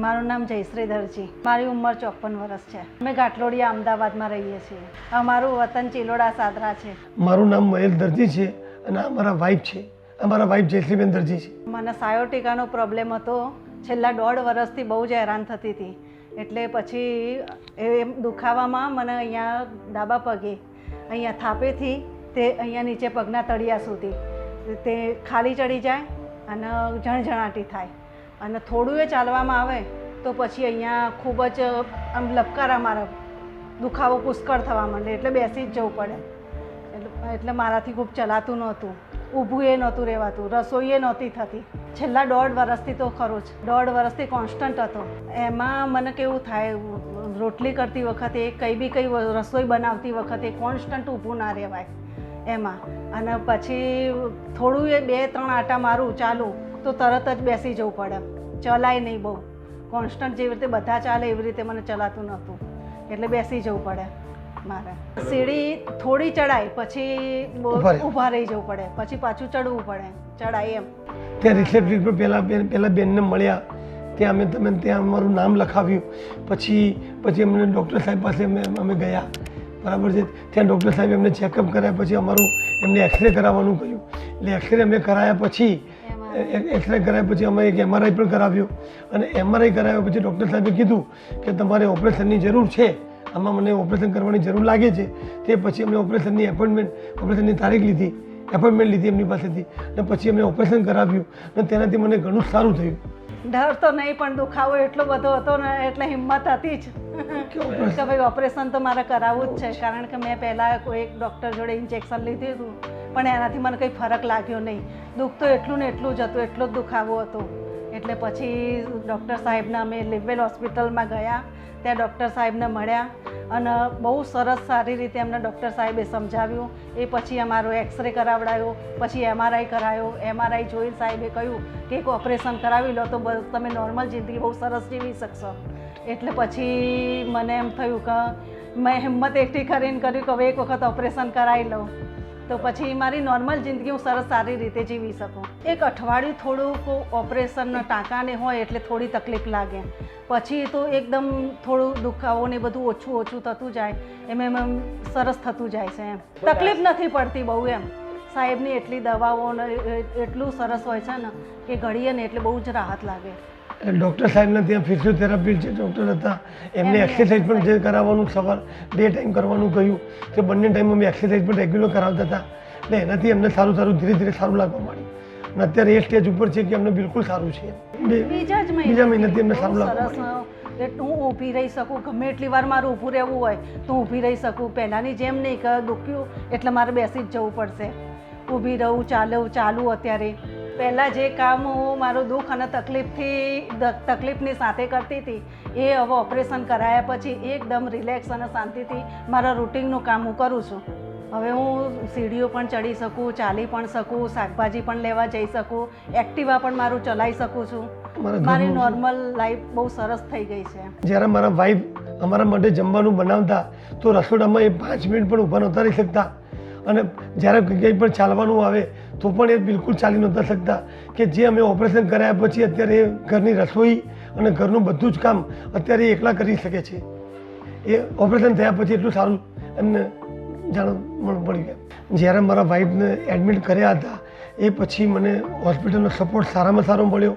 મારું નામ જયશ્રી દરજી. મારી ઉંમર 54 વર્ષ છે. અમે ઘાટલોડિયા અમદાવાદમાં રહીએ છીએ. અમારું વતન ચિલોડા સાદરા છે. મારું નામ મહેશ દરજી છે અને આ મારા વાઈફ છે. અમારા વાઈફ જયશ્રીબેન દરજી છે. મને સાયોટિકાનો પ્રોબ્લેમ હતો. છેલ્લા 1.5 વર્ષથી બહુ જ હેરાન થતી હતી. એટલે પછી એ દુખાવામાં મને અહીંયા ડાબા પગે અહીંયા થાપેથી તે અહીંયા નીચે પગના તળિયા સુધી તે ખાલી ચડી જાય અને ઝણઝણાટી થાય અને થોડું એ ચાલવામાં આવે તો પછી અહીંયા ખૂબ જ આમ લપકારા મારે દુખાવો પુષ્કળ થવા માંડે એટલે બેસી જ જવું પડે. એટલે મારાથી ખૂબ ચલાતું નહોતું, ઊભું એ નહોતું રહેવાતું, રસોઈ એ નહોતી થતી. છેલ્લા 1.5 વર્ષથી તો ખરું જ 1.5 વર્ષથી કોન્સ્ટન્ટ હતો. એમાં મને કેવું થાય, રોટલી કરતી વખતે કંઈ રસોઈ બનાવતી વખતે કોન્સ્ટન્ટ ઊભું ના રહેવાય એમાં. અને પછી થોડું એ 2-3 આટા મારું ચાલું તો તરત જ બેસી જવું પડે, ચલાય નહીં બહુ. કોન્સ્ટન્ટ જેવી રીતે બધા ચાલે એવી રીતે મને ચલાતું નહોતું એટલે બેસી જવું પડે મારે. સીડી થોડી ચડાય પછી ઊભા રહી જવું પડે, પછી પાછું ચડવું પડે, ચડાય એમ. ત્યાં રિસેપ્શન પર પહેલાં બેનને મળ્યા, ત્યાં ત્યાં અમારું નામ લખાવ્યું. પછી અમને ડૉક્ટર સાહેબ પાસે અમે ગયા, બરાબર છે. ત્યાં ડૉક્ટર સાહેબ એમને ચેકઅપ કરાયા, પછી અમારું એમને એક્સરે કરાવવાનું કહ્યું. એટલે એક્સરે અમે કરાયા પછી અમે એક MRI પણ કરાવ્યો અને MRI કરાવ્યા પછી ડૉક્ટર સાહેબે કીધું કે તમારે ઓપરેશનની જરૂર છે, આમાં મને ઓપરેશન કરવાની જરૂર લાગે છે. તે પછી અમને ઓપરેશનની તારીખ લીધી, એપોઇન્ટમેન્ટ લીધી એમની પાસેથી અને પછી અમને ઓપરેશન કરાવ્યું અને તેનાથી મને ઘણું સારું થયું. ડર તો નહીં પણ દુખાવો એટલો બધો હતો ને એટલે હિંમત હતી જ કે ભાઈ ઓપરેશન તો મારે કરાવવું જ છે. કારણ કે મેં પહેલાં એક ડૉક્ટર જોડે ઇન્જેક્શન લીધું હતું પણ એનાથી મને કંઈ ફરક લાગ્યો નહીં. દુઃખ તો એટલું ને એટલું જ હતું, એટલો જ દુખાવો હતો. એટલે પછી ડૉક્ટર સાહેબને અમે લિવેલ હોસ્પિટલમાં ગયા, ત્યાં ડૉક્ટર સાહેબને મળ્યા અને બહુ સરસ સારી રીતે એમને ડૉક્ટર સાહેબે સમજાવ્યું. એ પછી અમારો એક્સરે કરાવડાયો, પછી MRI કરાયો. MRI જોઈ સાહેબે કહ્યું કે એક ઓપરેશન કરાવી લો તો તમે નોર્મલ જિંદગી બહુ સરસ જીવી શકશો. એટલે પછી મને એમ થયું કે મેં હિંમત એકઠી કરીને કર્યું કે હવે એક વખત ઓપરેશન કરાવી લઉં તો પછી મારી નોર્મલ જિંદગી હું સરસ સારી રીતે જીવી શકું. એક અઠવાડિયું થોડુંક ઓપરેશનના ટાંકાને હોય એટલે થોડી તકલીફ લાગે, પછી તો એકદમ થોડું દુખાવો ને બધું ઓછું થતું જાય, એમ સરસ થતું જાય છે. એમ તકલીફ નથી પડતી બહુ. એમ સાહેબની એટલી દવાઓ ને એટલું સરસ હોય છે ને કે ઘડીએ ને એટલે બહુ જ રાહત લાગે. ડૉક્ટર સાહેબને ત્યાં ફિઝિયોથેરાપી જે ડૉક્ટર હતા એમને એક્સરસાઇઝ પણ જે કરાવવાનું સવાર 2 ટાઈમ કરવાનું કહ્યું, તે બંને ટાઈમ અમે એક્સરસાઇઝ પણ રેગ્યુલર કરાવતા હતા. એટલે એનાથી અમને ધીરે ધીરે સારું લાગવા માંડ્યું અને અત્યારે એ સ્ટેજ ઉપર છે કે અમને બિલકુલ સારું છે. બીજા મહિનાથી અમને સારું લાગવા માંડ્યું. હું ઊભી રહી શકું, ગમે એટલી વાર મારું ઊભું રહેવું હોય તો ઊભી રહી શકું. પહેલાંની જેમ નહીં કે દુખ્યું એટલે મારે બેસી જ જવું પડશે. ઊભી રહું, ચાલું. અત્યારે પહેલાં જે કામ હું મારું દુઃખ અને તકલીફની સાથે કરતી હતી એ હવે ઓપરેશન કરાયા પછી એકદમ રિલેક્સ અને શાંતિથી મારા રૂટિનનું કામ હું કરું છું. હવે હું સીડીઓ પણ ચડી શકું, ચાલી પણ શકું, શાકભાજી પણ લેવા જઈ શકું, એક્ટિવા પણ મારું ચલાવી શકું છું. મારી નોર્મલ લાઈફ બહુ સરસ થઈ ગઈ છે. જ્યારે મારા વાઈફ અમારા માટે જમવાનું બનાવતા તો રસોડામાં એ 5 મિનિટ પણ ઊભા નહોતા રહી શકતા અને જ્યારે કંઈ પણ ચાલવાનું આવે તો પણ એ બિલકુલ ચાલી નહોતા શકતા. કે જે અમે ઓપરેશન કરાયા પછી અત્યારે એ ઘરની રસોઈ અને ઘરનું બધું જ કામ અત્યારે એ એકલા કરી શકે છે. એ ઓપરેશન થયા પછી એટલું સારું એમને જાણવા મળી ગયા. જ્યારે મારા વાઈફને એડમિટ કર્યા હતા એ પછી મને હોસ્પિટલનો સપોર્ટ સારામાં સારો મળ્યો.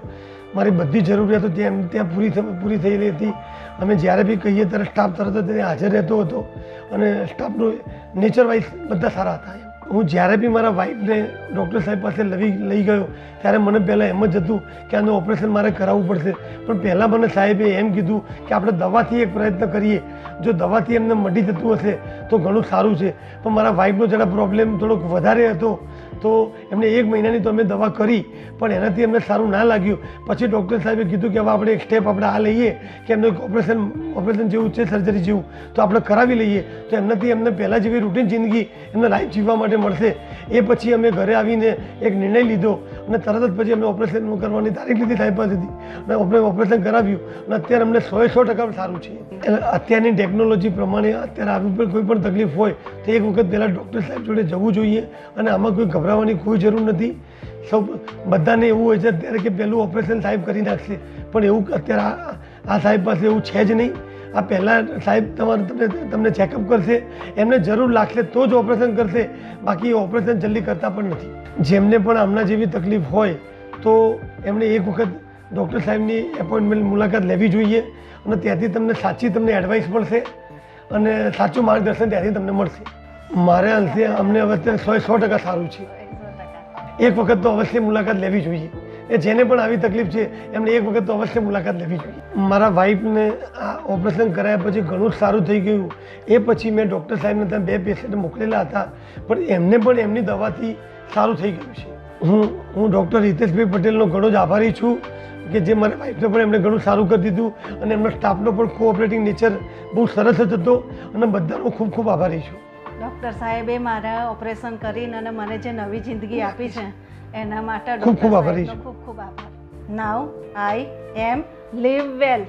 મારી બધી જરૂરિયાતો ત્યાં પૂરી થયેલી હતી. અમે જ્યારે બી કહીએ ત્યારે સ્ટાફ તરત જ ત્યાં હાજર રહેતો હતો અને સ્ટાફનું નેચર વાઇઝ બધા સારા હતા. હું જ્યારે બી મારા વાઈફને ડૉક્ટર સાહેબ પાસે લઈ ગયો ત્યારે મને પહેલાં એમ જ હતું કે આનું ઓપરેશન મારે કરાવવું પડશે. પણ પહેલાં મને સાહેબે એમ કીધું કે આપણે દવાથી એક પ્રયત્ન કરીએ, જો દવાથી એમને મટી જતું હશે તો ઘણું સારું છે. પણ મારા વાઈફનો જરા પ્રોબ્લેમ થોડોક વધારે હતો તો એમને 1 મહિનાની તો અમે દવા કરી પણ એનાથી એમને સારું ના લાગ્યું. પછી ડૉક્ટર સાહેબે કીધું કે હવે આપણે એક સ્ટેપ આપણે આ લઈએ કે એમને ઓપરેશન જેવું છે, સર્જરી જેવું, તો આપણે કરાવી લઈએ તો એમનાથી એમને પહેલાં જેવી રૂટીન જિંદગી એમને લાઈફ જીવવા માટે મળશે. એ પછી અમે ઘરે આવીને એક નિર્ણય લીધો અને તરત જ પછી અમે ઓપરેશન કરવાની તારીખ લીધી સાહેબ પાસેથી અને આપણે ઓપરેશન કરાવ્યું અને અત્યારે અમને 100% સારું છે. અત્યારની ટેકનોલોજી પ્રમાણે અત્યારે આવી પણ કોઈ પણ તકલીફ હોય તો એક વખત પહેલાં ડૉક્ટર સાહેબ જોડે જવું જોઈએ અને આમાં કોઈ ગભરાવાની કોઈ જરૂર નથી. સૌ બધાને એવું હોય છે અત્યારે કે પહેલું ઓપરેશન સાહેબ કરી નાખશે, પણ એવું અત્યારે આ સાહેબ પાસે એવું છે જ નહીં. આ પહેલાં સાહેબ તમને ચેકઅપ કરશે, એમને જરૂર લાગશે તો જ ઓપરેશન કરશે, બાકી ઓપરેશન જલ્દી કરતા પણ નથી. જેમને પણ આમના જેવી તકલીફ હોય તો એમણે એક વખત ડૉક્ટર સાહેબની એપોઇન્ટમેન્ટ મુલાકાત લેવી જોઈએ અને ત્યાંથી તમને એડવાઇસ મળશે અને સાચું માર્ગદર્શન ત્યાંથી તમને મળશે. મારે અંશે અમને હવે 100% સારું છે. 100%. એક વખત તો અવશ્ય મુલાકાત લેવી જોઈએ. એ જેને પણ આવી તકલીફ છે એમને એક વખત તો અવશ્ય મુલાકાત લેવી જોઈએ. મારા વાઈફને આ ઓપરેશન કરાયા પછી ઘણું જ સારું થઈ ગયું. એ પછી મેં ડૉક્ટર સાહેબને ત્યાં 2 પેશન્ટ મોકલેલા હતા, પણ એમને પણ એમની દવાથી સારું થઈ ગયું છે. હું ડૉક્ટર હિતેશભાઈ પટેલનો ઘણો જ આભારી છું કે જે મારા વાઈફને પણ એમણે ઘણું સારું કરી દીધું અને એમના સ્ટાફનો પણ કોઓપરેટિંગ નેચર બહુ સરસ જ હતો અને બધાનો ખૂબ ખૂબ આભારી છું. ડૉક્ટર સાહેબે મારા ઓપરેશન કરીને અને મને જે નવી જિંદગી આપી છે એના માટે ખૂબ ખૂબ આભારી ખૂબ ખૂબ આભાર. નાઉ આઈ એમ લીવ વેલ.